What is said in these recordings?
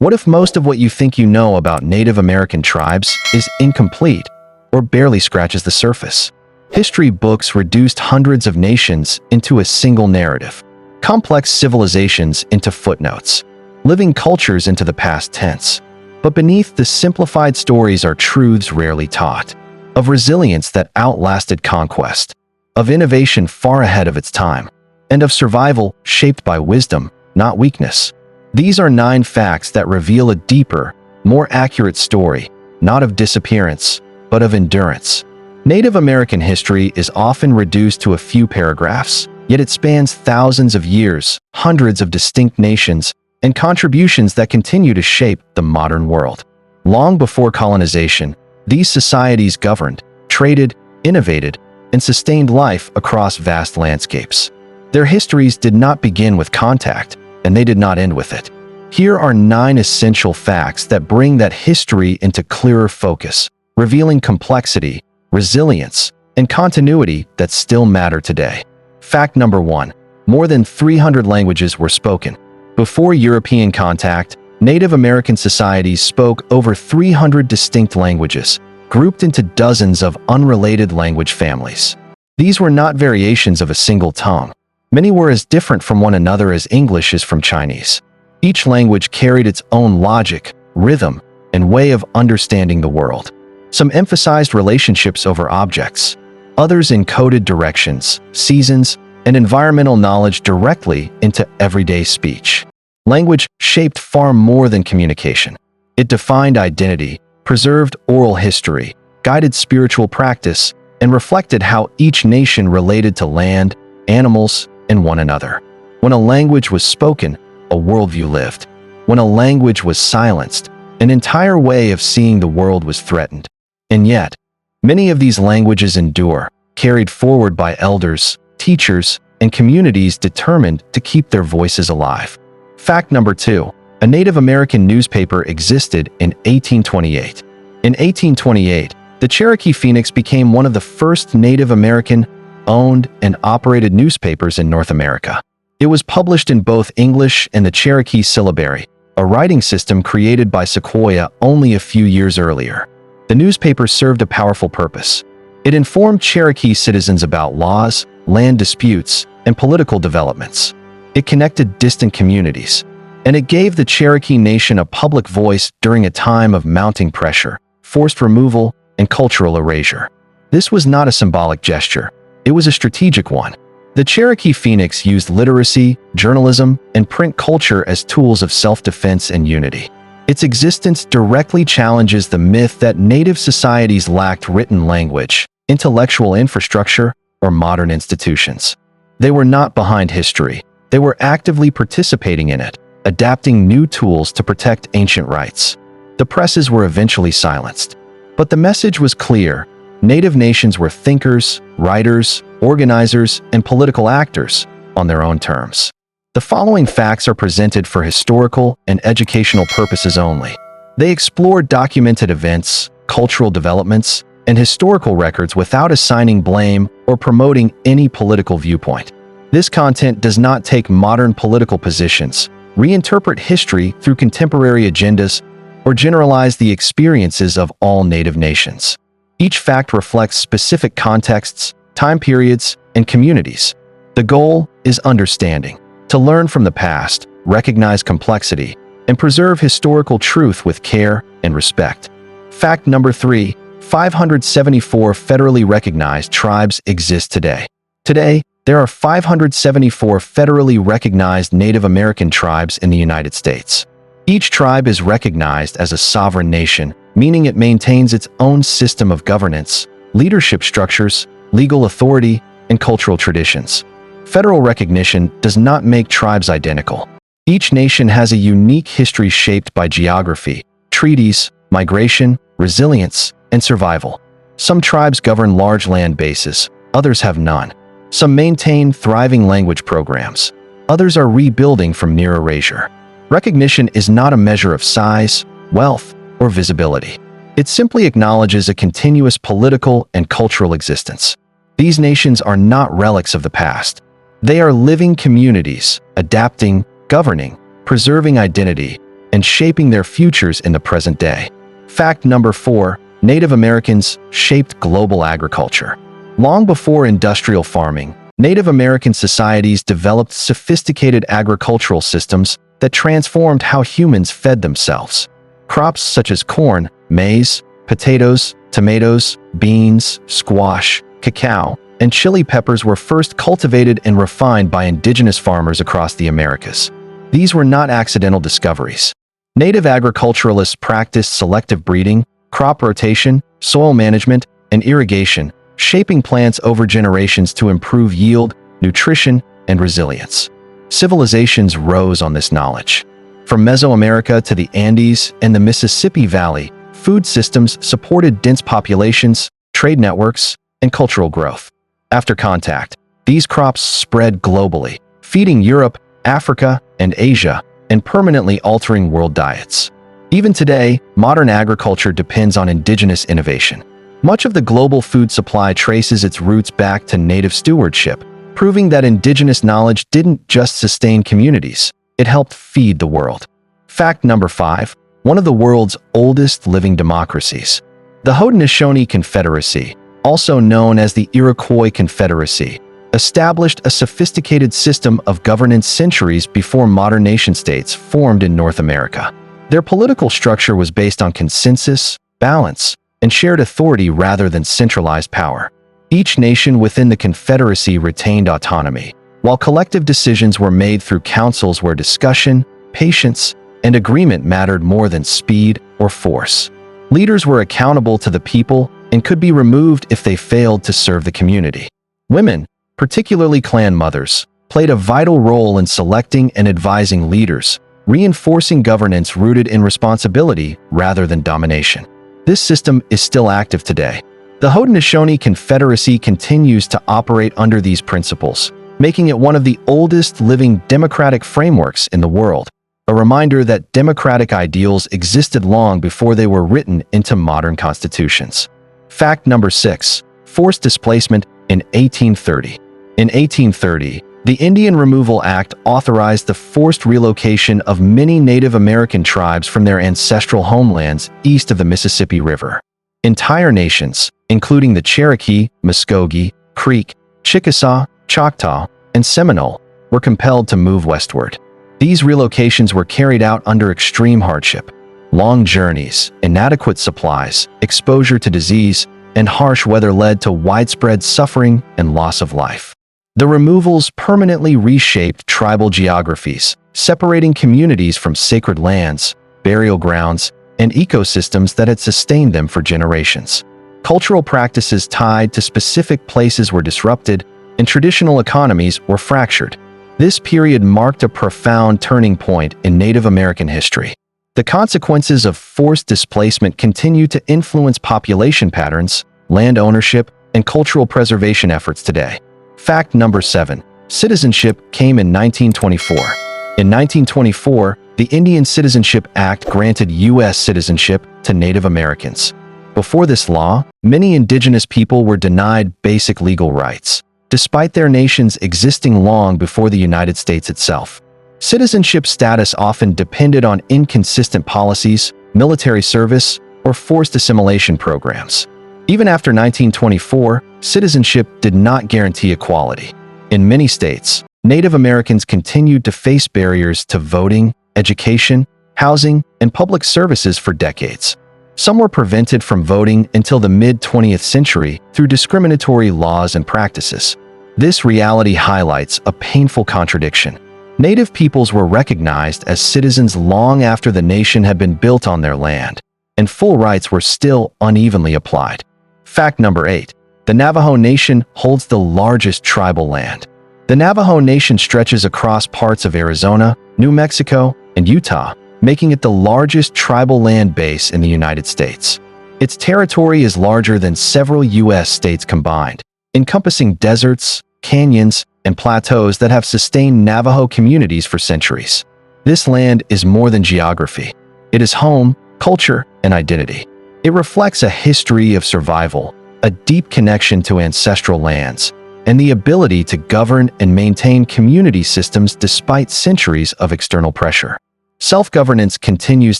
What if most of what you think you know about Native American tribes is incomplete or barely scratches the surface? History books reduced hundreds of nations into a single narrative, complex civilizations into footnotes, living cultures into the past tense. But beneath the simplified stories are truths rarely taught, of resilience that outlasted conquest, of innovation far ahead of its time, and of survival shaped by wisdom, not weakness. These are 9 facts that reveal a deeper, more accurate story, not of disappearance, but of endurance. Native American history is often reduced to a few paragraphs, yet it spans thousands of years, hundreds of distinct nations, and contributions that continue to shape the modern world. Long before colonization, these societies governed, traded, innovated, and sustained life across vast landscapes. Their histories did not begin with contact, and they did not end with it. Here are 9 essential facts that bring that history into clearer focus, revealing complexity, resilience, and continuity that still matter today. Fact number 1. More than 300 languages were spoken. Before European contact, Native American societies spoke over 300 distinct languages, grouped into dozens of unrelated language families. These were not variations of a single tongue. Many were as different from one another as English is from Chinese. Each language carried its own logic, rhythm, and way of understanding the world. Some emphasized relationships over objects. Others encoded directions, seasons, and environmental knowledge directly into everyday speech. Language shaped far more than communication. It defined identity, preserved oral history, guided spiritual practice, and reflected how each nation related to land, animals, and one another. When a language was spoken, a worldview lived. When a language was silenced, an entire way of seeing the world was threatened. And yet, many of these languages endure, carried forward by elders, teachers, and communities determined to keep their voices alive. Fact number 2. A Native American newspaper existed in 1828. In 1828, the Cherokee Phoenix became one of the first Native American owned and operated newspapers in North America. It was published in both English and the Cherokee syllabary, a writing system created by Sequoyah only a few years earlier. The newspaper served a powerful purpose. It informed Cherokee citizens about laws, land disputes, and political developments. It connected distant communities, and it gave the Cherokee Nation a public voice during a time of mounting pressure, forced removal, and cultural erasure. This was not a symbolic gesture. It was a strategic one. The Cherokee Phoenix used literacy, journalism, and print culture as tools of self-defense and unity. Its existence directly challenges the myth that Native societies lacked written language, intellectual infrastructure, or modern institutions. They were not behind history. They were actively participating in it, adapting new tools to protect ancient rights. The presses were eventually silenced. But the message was clear. Native nations were thinkers, writers, organizers, and political actors on their own terms. The following facts are presented for historical and educational purposes only. They explore documented events, cultural developments, and historical records without assigning blame or promoting any political viewpoint. This content does not take modern political positions, reinterpret history through contemporary agendas, or generalize the experiences of all Native nations. Each fact reflects specific contexts, time periods, and communities. The goal is understanding, to learn from the past, recognize complexity, and preserve historical truth with care and respect. Fact number 3. 574 federally recognized tribes exist today. Today, there are 574 federally recognized Native American tribes in the United States. Each tribe is recognized as a sovereign nation, meaning it maintains its own system of governance, leadership structures, legal authority, and cultural traditions. Federal recognition does not make tribes identical. Each nation has a unique history shaped by geography, treaties, migration, resilience, and survival. Some tribes govern large land bases, others have none. Some maintain thriving language programs. Others are rebuilding from near erasure. Recognition is not a measure of size, wealth, or visibility. It simply acknowledges a continuous political and cultural existence. These nations are not relics of the past. They are living communities, adapting, governing, preserving identity, and shaping their futures in the present day. Fact number 4. Native Americans shaped global agriculture. Long before industrial farming, Native American societies developed sophisticated agricultural systems that transformed how humans fed themselves. Crops such as corn, maize, potatoes, tomatoes, beans, squash, cacao, and chili peppers were first cultivated and refined by indigenous farmers across the Americas. These were not accidental discoveries. Native agriculturalists practiced selective breeding, crop rotation, soil management, and irrigation, shaping plants over generations to improve yield, nutrition, and resilience. Civilizations rose on this knowledge. From Mesoamerica to the Andes and the Mississippi Valley, food systems supported dense populations, trade networks, and cultural growth. After contact, these crops spread globally, feeding Europe, Africa, and Asia, and permanently altering world diets. Even today, modern agriculture depends on indigenous innovation. Much of the global food supply traces its roots back to native stewardship, proving that indigenous knowledge didn't just sustain communities, it helped feed the world. Fact number 5. One of the world's oldest living democracies. The Haudenosaunee Confederacy, also known as the Iroquois Confederacy, established a sophisticated system of governance centuries before modern nation-states formed in North America. Their political structure was based on consensus, balance, and shared authority rather than centralized power. Each nation within the Confederacy retained autonomy, while collective decisions were made through councils where discussion, patience, and agreement mattered more than speed or force. Leaders were accountable to the people and could be removed if they failed to serve the community. Women, particularly clan mothers, played a vital role in selecting and advising leaders, reinforcing governance rooted in responsibility rather than domination. This system is still active today. The Haudenosaunee Confederacy continues to operate under these principles, making it one of the oldest living democratic frameworks in the world, a reminder that democratic ideals existed long before they were written into modern constitutions. Fact number 6. Forced displacement in 1830. In 1830, the Indian Removal Act authorized the forced relocation of many Native American tribes from their ancestral homelands east of the Mississippi River. Entire nations, including the Cherokee, Muskogee, Creek, Chickasaw, Choctaw, and Seminole, were compelled to move westward. These relocations were carried out under extreme hardship. Long journeys, inadequate supplies, exposure to disease, and harsh weather led to widespread suffering and loss of life. The removals permanently reshaped tribal geographies, separating communities from sacred lands, burial grounds, and ecosystems that had sustained them for generations. Cultural practices tied to specific places were disrupted, and traditional economies were fractured. This period marked a profound turning point in Native American history. The consequences of forced displacement continue to influence population patterns, land ownership, and cultural preservation efforts today. Fact number 7. Citizenship came in 1924. In 1924, the Indian Citizenship Act granted U.S. citizenship to Native Americans. Before this law, many indigenous people were denied basic legal rights, despite their nations existing long before the United States itself. Citizenship status often depended on inconsistent policies, military service, or forced assimilation programs. Even after 1924, citizenship did not guarantee equality. In many states, Native Americans continued to face barriers to voting, education, housing, and public services for decades. Some were prevented from voting until the mid-20th century through discriminatory laws and practices. This reality highlights a painful contradiction. Native peoples were recognized as citizens long after the nation had been built on their land, and full rights were still unevenly applied. Fact number 8. The Navajo Nation holds the largest tribal land. The Navajo Nation stretches across parts of Arizona, New Mexico, and Utah, making it the largest tribal land base in the United States. Its territory is larger than several U.S. states combined, encompassing deserts, canyons, and plateaus that have sustained Navajo communities for centuries. This land is more than geography. It is home, culture, and identity. It reflects a history of survival, a deep connection to ancestral lands, and the ability to govern and maintain community systems despite centuries of external pressure. Self-governance continues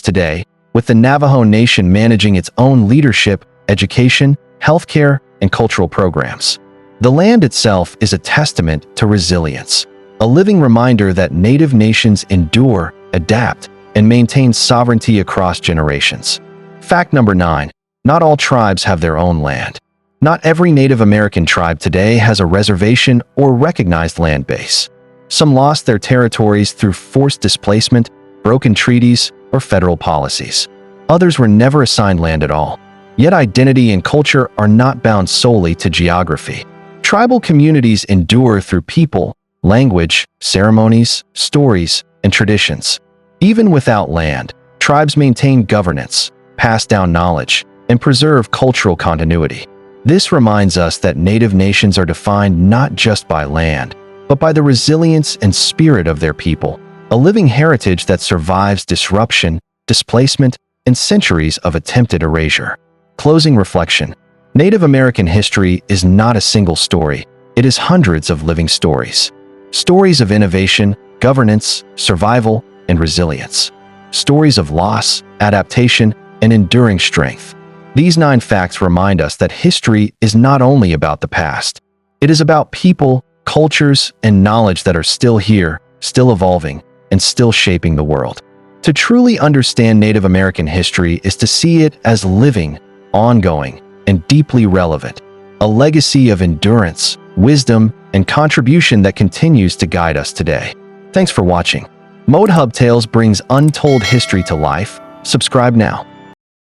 today, with the Navajo Nation managing its own leadership, education, healthcare, and cultural programs. The land itself is a testament to resilience, a living reminder that Native nations endure, adapt, and maintain sovereignty across generations. Fact number 9. Not all tribes have their own land. Not every Native American tribe today has a reservation or recognized land base. Some lost their territories through forced displacement, broken treaties, or federal policies. Others were never assigned land at all. Yet identity and culture are not bound solely to geography. Tribal communities endure through people, language, ceremonies, stories, and traditions. Even without land, tribes maintain governance, pass down knowledge, and preserve cultural continuity. This reminds us that Native nations are defined not just by land, but by the resilience and spirit of their people, a living heritage that survives disruption, displacement, and centuries of attempted erasure. Closing reflection. Native American history is not a single story. It is hundreds of living stories. Stories of innovation, governance, survival, and resilience. Stories of loss, adaptation, and enduring strength. These 9 facts remind us that history is not only about the past. It is about people, cultures, and knowledge that are still here, still evolving, and still shaping the world. To truly understand Native American history is to see it as living, ongoing, and deeply relevant, a legacy of endurance, wisdom, and contribution that continues to guide us today. Thanks for watching. Mode Hub Tales brings untold history to life. Subscribe now.